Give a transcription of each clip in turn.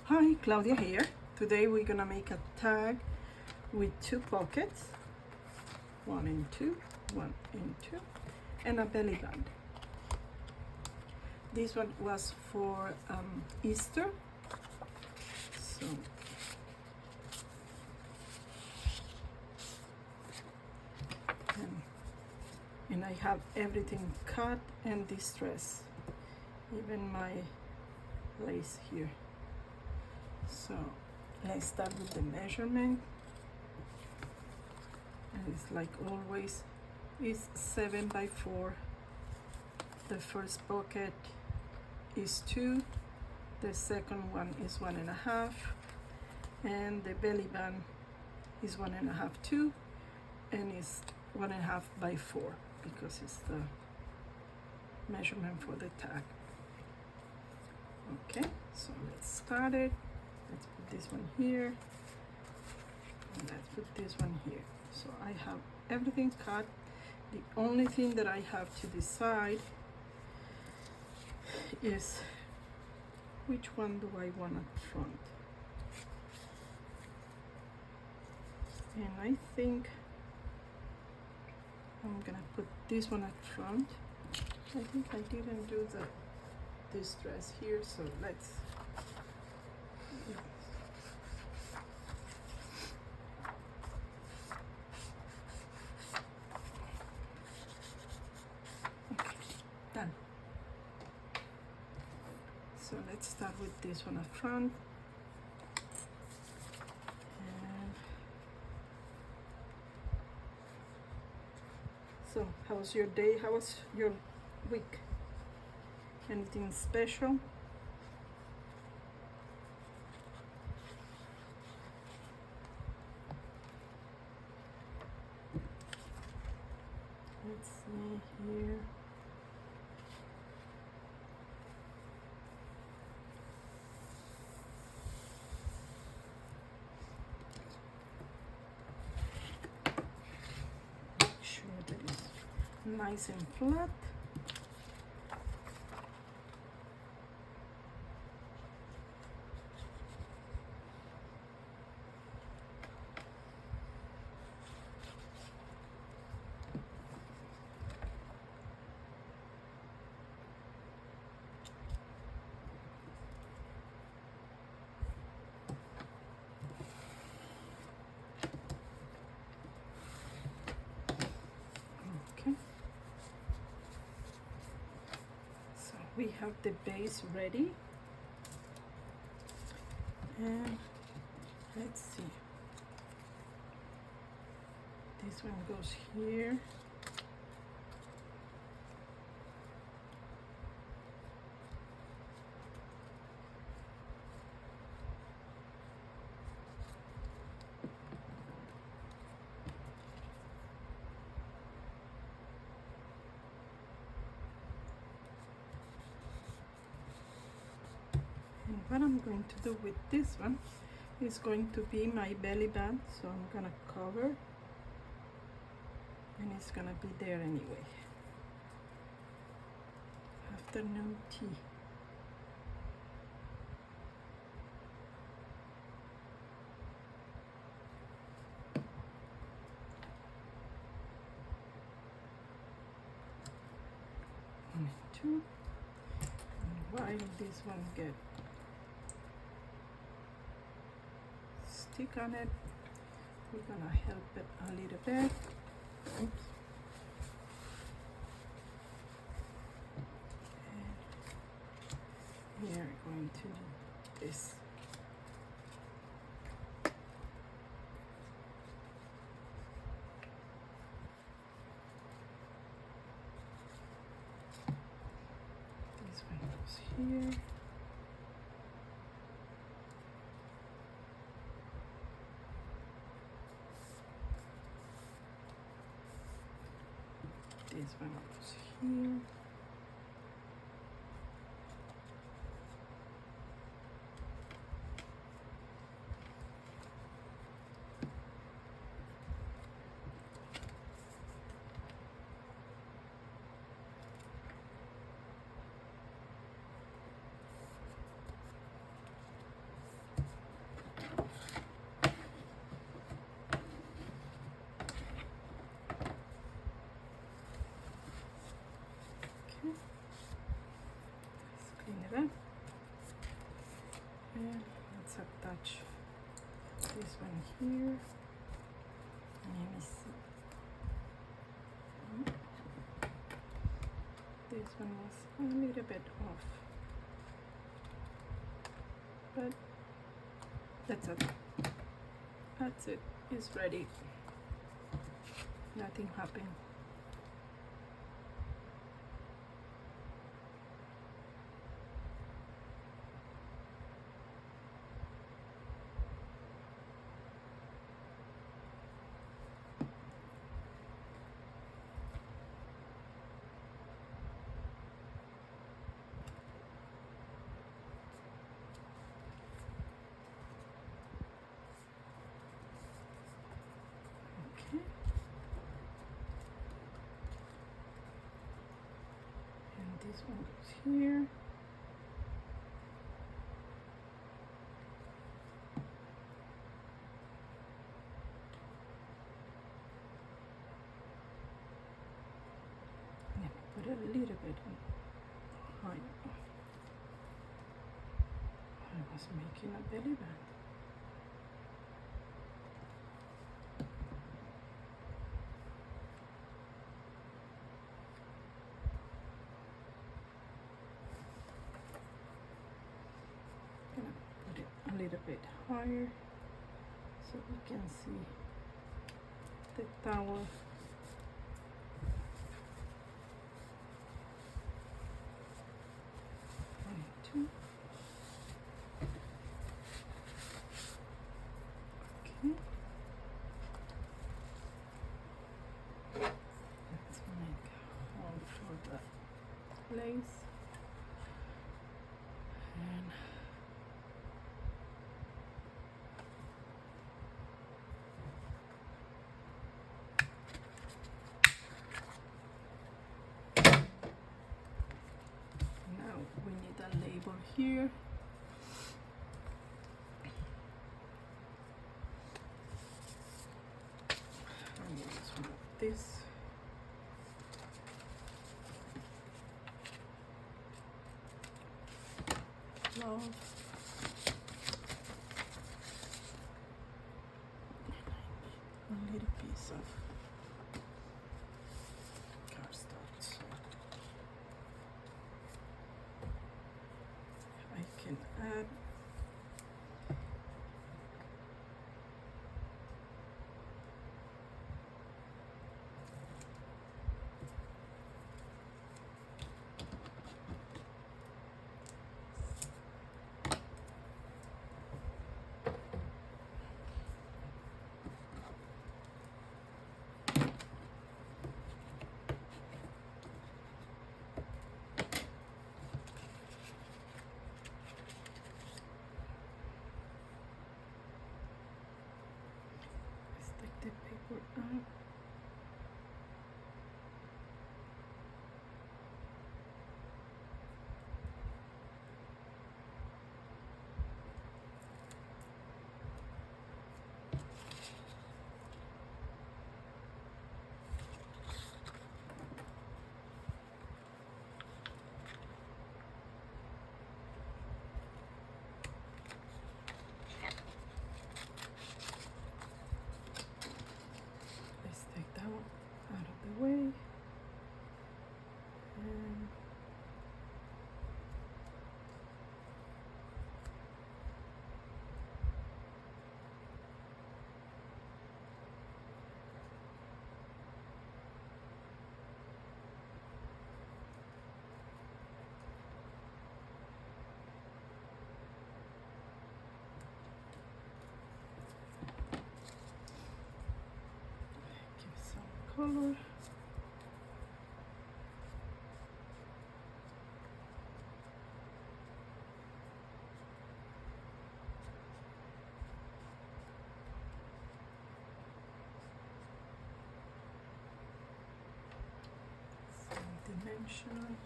Hi, Claudia here. Today we're gonna make a tag with two pockets, one and two, and a belly band. This one was for Easter, so and I have everything cut and distressed, even my lace here. So let's start with the measurement, and it's like always, it's 7 by 4. The first pocket is 2, the second one is 1.5, and the belly band is 1.5 too, and it's 1.5 by 4 because it's the measurement for the tag. Okay, so let's start it. Let's put this one here, and let's put this one here. So I have everything cut. The only thing that I have to decide is which one do I want up front. And I think I'm gonna put this one up front. I think I didn't do this dress here, so let's okay, done. So let's start with this one up front. And so how was your day? How was your week? Anything special? Let's see here. Make sure that it's nice and flat. Okay. So we have the base ready. And let's see. This one goes here. And what I'm going to do with this one is going to be my belly band, so I'm gonna cover, and it's gonna be there anyway. Afternoon tea. One and two. And while this one get stick on it, we're gonna help it a little bit. Oops. And we are going to do this. This one goes here. This one goes here. And let's attach this one here. Let me see. This one was a little bit off, but that's it. That's it. It's ready. Nothing happened. Okay. And this one goes here. Let me put a little bit higher. I was making a belly band. Gonna put it a little bit higher so we can see the tower. One, two. Okay. Let's make a hole for the lace. And now we need a label here. I'm going to use one of this. Love. A little piece of cardstock, so I can add stick the paper on. Let's take that one out of the way. And give some color. Some dimensional.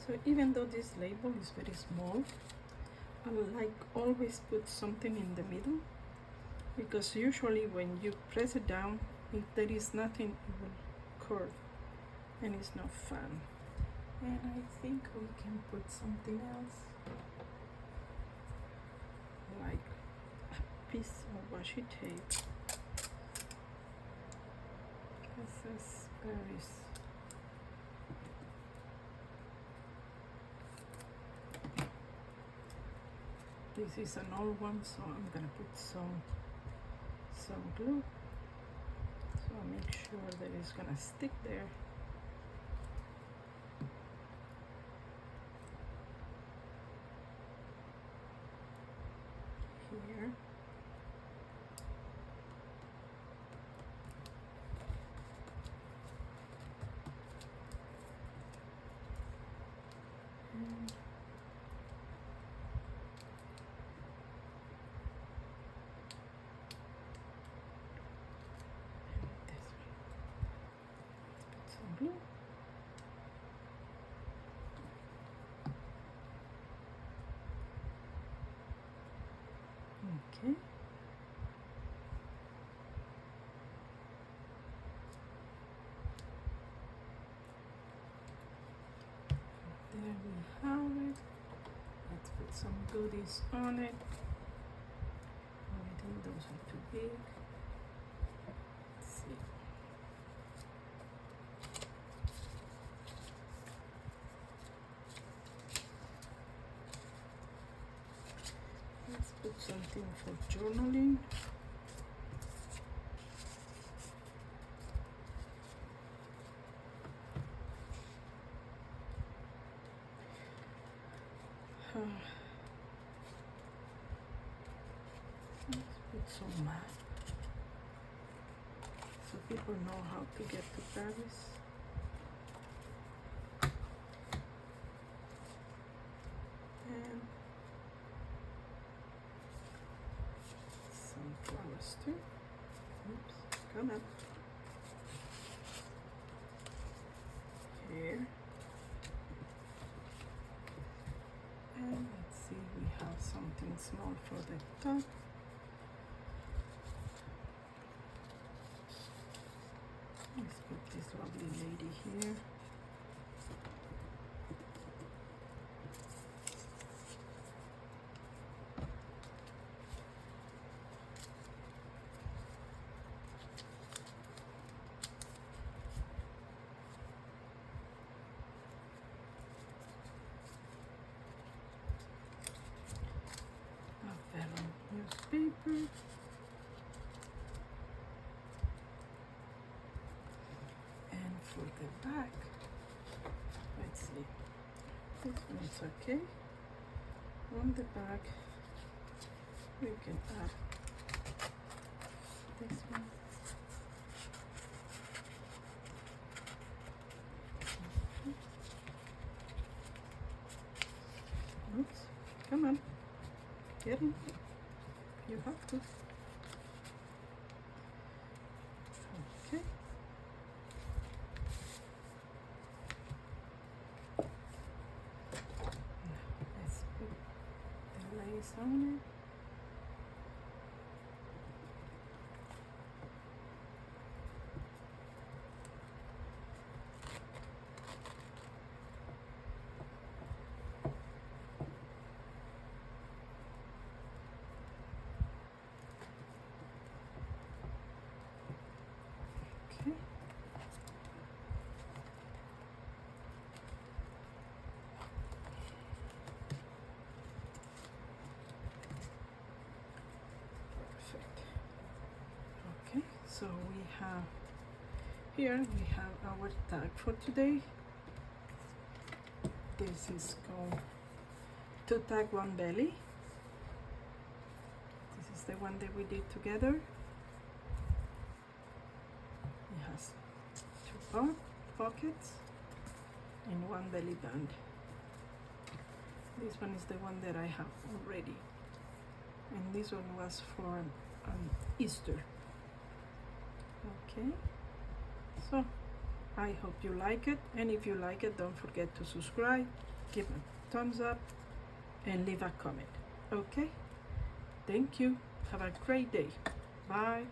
So even though this label is very small, I like always put something in the middle, because usually when you press it down, if there is nothing, it will curve and it's not fun. And I think we can put something else, like a piece of washi tape. This is Paris. This is an old one, so I'm gonna put some glue, so I'll make sure that it's gonna stick there. Here. And glue. Okay. There we have it. Let's put some goodies on it. Oh, I think those are too big. Let's see. Let's put something for journaling. Let's put some map so people know how to get to Paris. And some flowers too. Oops, come up. Here. And let's see, we have something small for the top. Let's put this lovely lady here. A vellum newspaper. For the back, let's see, this one's okay. On the back, we can add this one. Oops, come on, get in, you have to. Okay. On it. Okay. Okay, so we have here our tag for today. This is called 2 tag 1 belly. This is the one that we did together. It has 2 pockets and 1 belly band. This one is the one that I have already, and this one was for Easter. Okay, so I hope you like it, and if you like it, don't forget to subscribe, give a thumbs up, and leave a comment. Okay? Thank you. Have a great day. Bye.